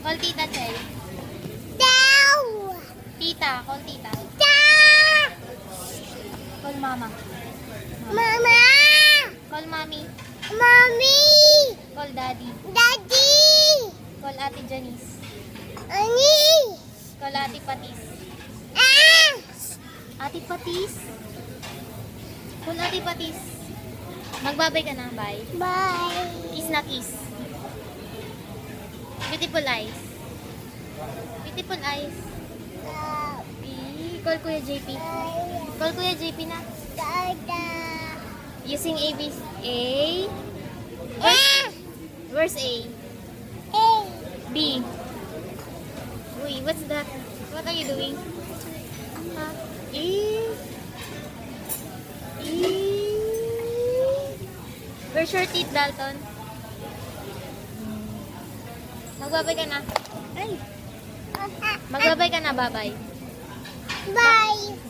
Call Tita Chel. Tita, call Tita. Call Mama. Mama! Call Mommy. Mommy! Call Daddy. Daddy! Call Ate Janice. Ani! Call Ate Patis. Ah! Ate Patis. Call Ate Patis. Magbabay ka na. Bye. Bye! Kiss na kiss. Beautiful eyes. Beautiful eyes. Call Kuya JP. Call Kuya JP na. Dada! Using ABC. A. Ah! Where's A? Eh! B. Uy, what's that? What are you doing? Huh? E. E. Where's your teeth, Dalton? Magbabay ka na. Ay! Magbabay ka na, bye-bye. Bye!